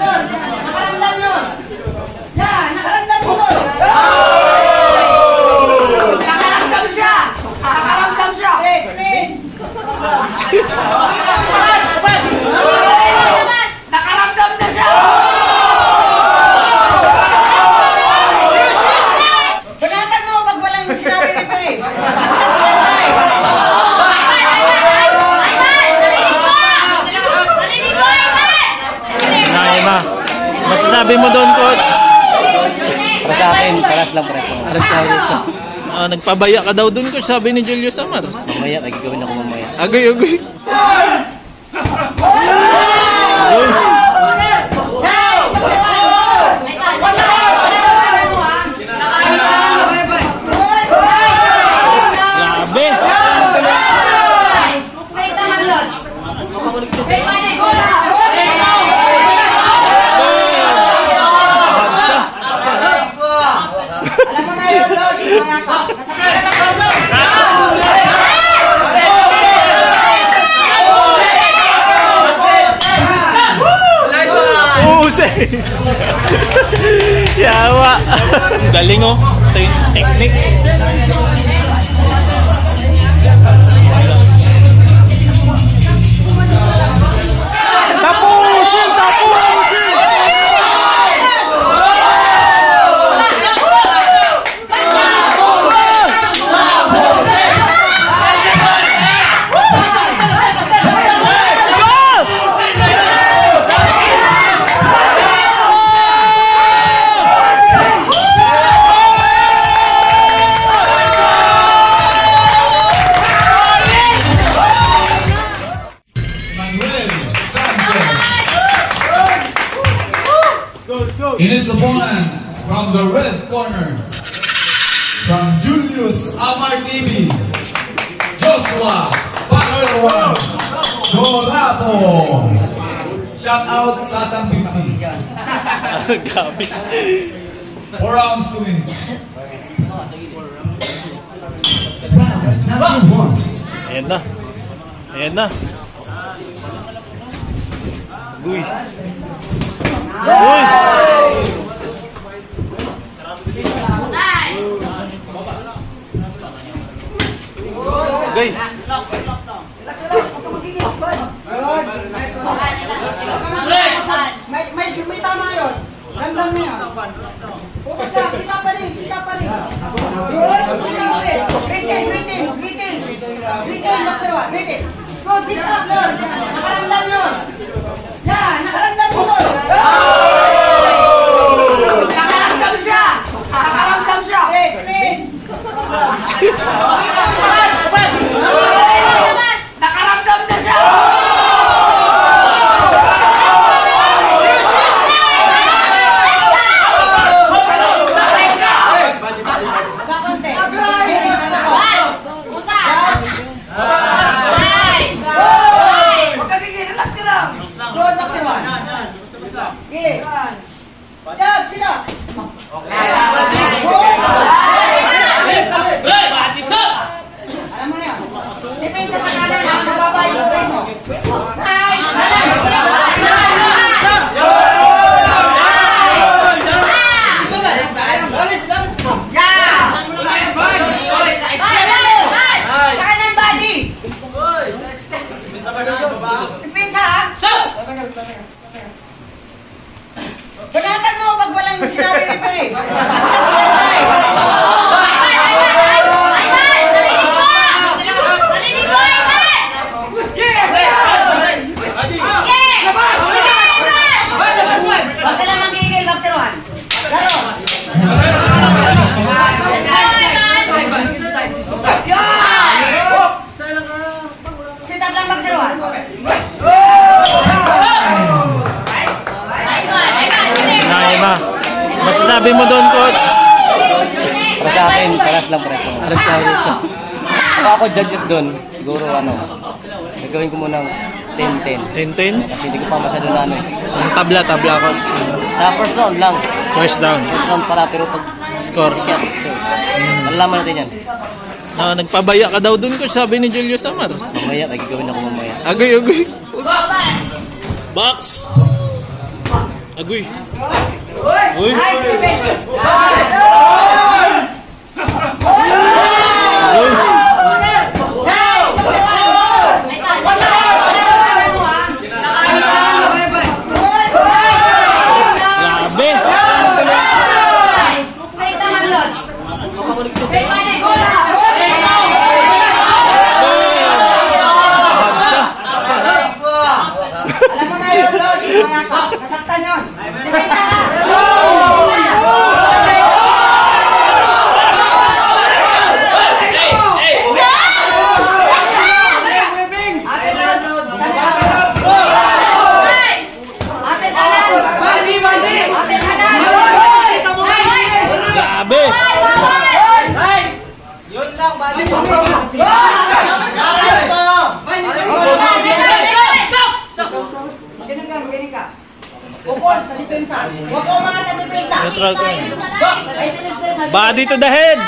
Nakaramdam yun. Yan, nakaramdam mo. Nakaramdam siya. Nakaramdam siya. Spin. Nakaramdam na siya. Banatan mo pag walang sinabi ni Peri. Masasabi mo doon, coach? Para sa akin, paras lang. Para sa akin. Nagpabaya ka daw doon, coach, sabi ni Julio Samar. Mamaya, magigawin ako mamaya. Agoy. Yawa. Galing oh. Ito yung technique. Tapusin! In his opponent from the red corner, from Julius Amar TV, Joshua Pacero Dorato. Shout out Tatang 50. 4 rounds to win. Ayan na. Uy. Gay. May tama yun. Randam na yun. Focus lang. Sita pa rin. Good. Sita ulit. Retain. Magsarawa. Retain. Good. Sit up, Lord. Nakaramdam yun. Yan. Nakaramdam mo, Lord. Nakaramdam siya. Spin. Nakaramdam na siya. Banatan mo pag walang sinabi ni Peri. Masasabi mo doon, coach? Para sa akin, paras lang. Para sa akin. Kung ako judges doon, siguro gagawin ko munang 10-10. 10-10? Kasi hindi ko pa masyado na Tabla ko. Sa first round lang. First down. First round para, pero pag score. Malalaman natin yan. Nagpabaya ka daw doon, coach, sabi ni Julio Samar. Mamaya, magigawin ako mamaya. Agoy. Box! Agoy. Uy! Nice defense! Sasaktan yun! Dikita ka! Grabe! Yun lang, bali! Magaling ka. Upos sa depensa. Huwag ko umangat ang depensa. Neutral ka. Box! Ay, bilis na yun. Body to the head!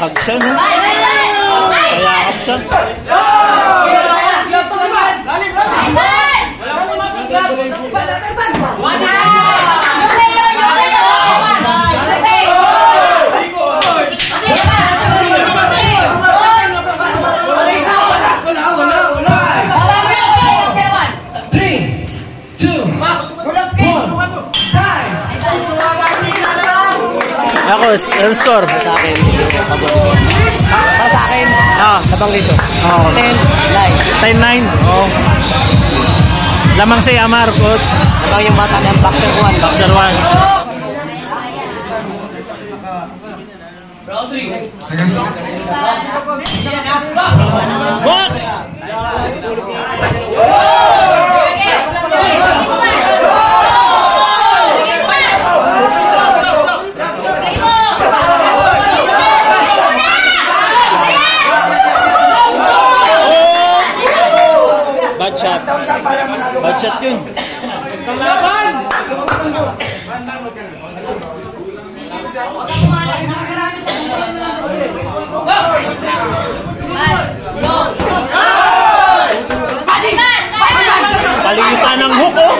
Hag siya, no? Kayakap siya. Ako, ang score? Sa akin, para sa akin, labang dito. 10-9. Oh. Lamang si Amar, coach. Ito yung bata ng Boxer 1. Boxer 1. Second stop. Box! Bad shot. Bad shot yun. Laban! Kalimutan ng hook, oh!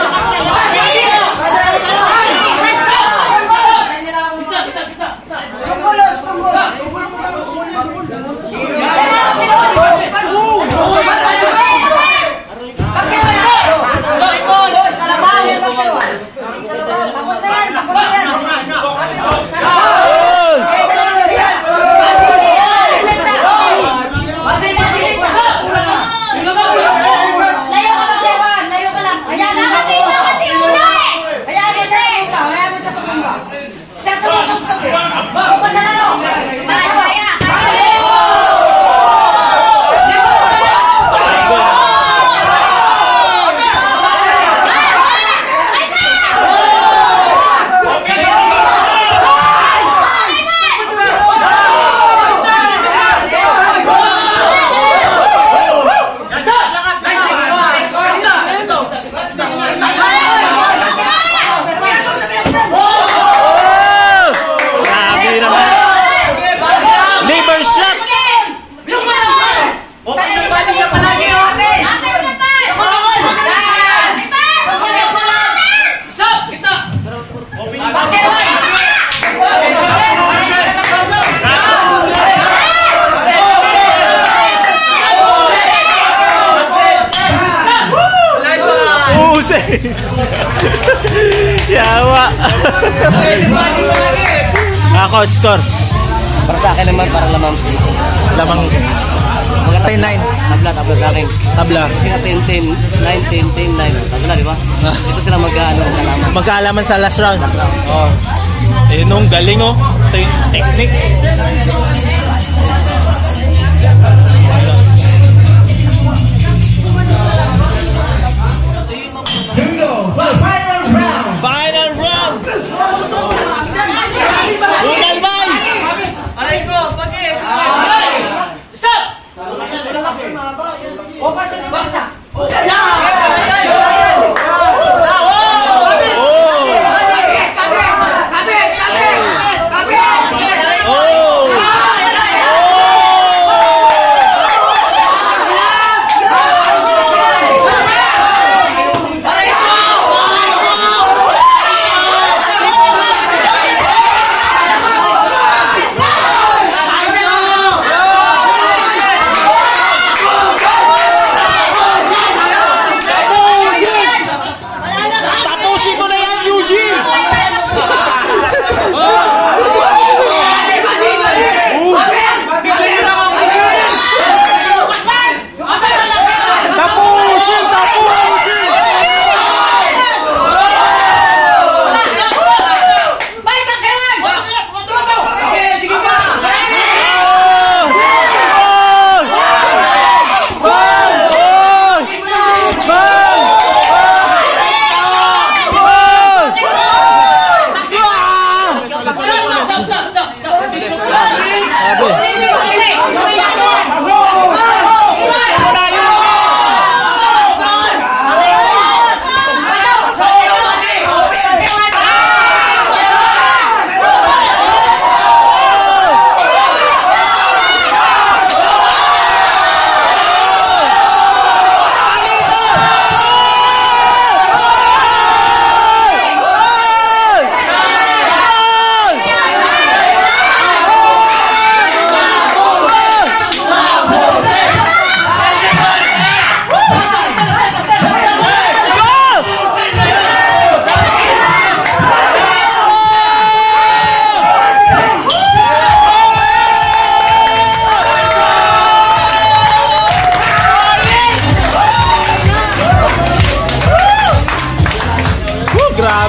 Yawa. Ako, score. Para sa akin naman, parang lamang. Lamang. Mga 10-9. Tabla sa akin. Tabla. Kasi nga 10-10, 9-10, 10-9. Tabla, di ba? Ito sila magkaalaman. Magkaalaman sa last round. Oh. Eh, nung galing, oh. Ito yung technique. Final round!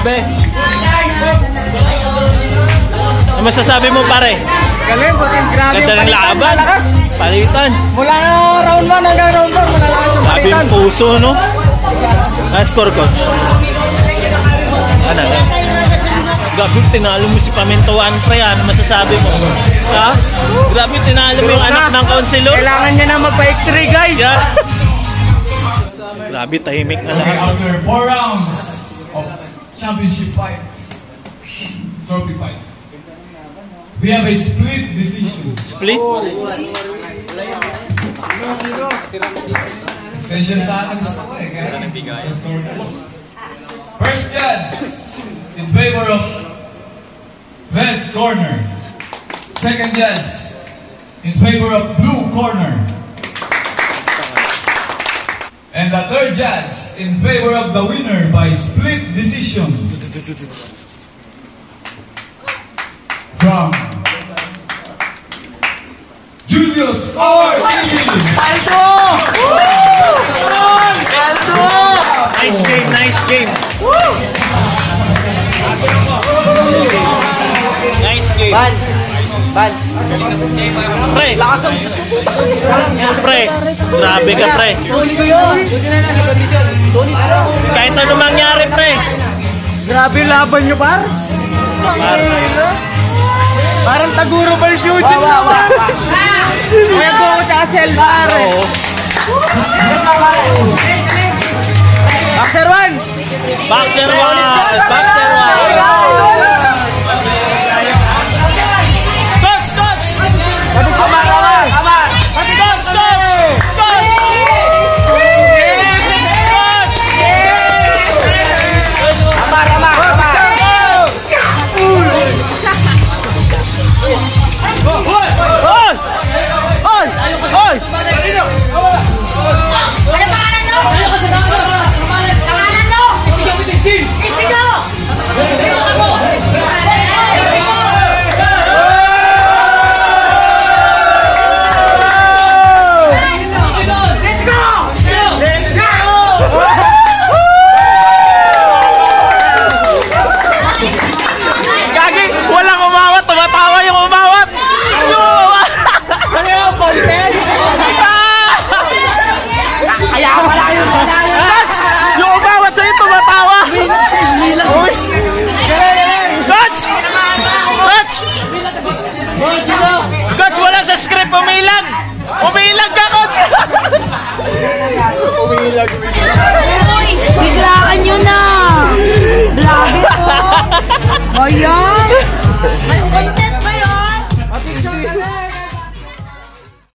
Grabe. Ano masasabi mo pare? Galing, butin, grabe. Ganda ng laban. Palitan. Mula round 1 hanggang round 4, malalakas yung Grabe yung puso, no? Score, coach. Ano? Grabe, tinalo mo si Pamintuan, pre. Ano masasabi mo? Ha? Grabe, tinalo mo yung anak ng kaunsilor. Kailangan niya na magpa-x-ray, guys. Yeah. Grabe, tahimik na Okay, lahat. after 4 rounds of championship fight, trophy fight, we have a split decision. Split? Extension sa akin gusto ko eh. Kaya sa scorecards. First judge in favor of red corner. Second judge in favor of blue corner. And the third judge in favor of the winner by split decision. From Julius Martinez. Nice game, nice game. Nice game. Ban. Pre, pre, grabe ka pre. Solid ko yun. Solid ko. Kahit ano mangyari pre. Grabe yung laban nyo, Pars. Parang Taguro version. Kaya ko ako sa Selvar. Boxer 1. Boxer 1. Boxer 1. Coach, coach. Sabi ko makawan. Coach, coach. Coach. Kaya wala yung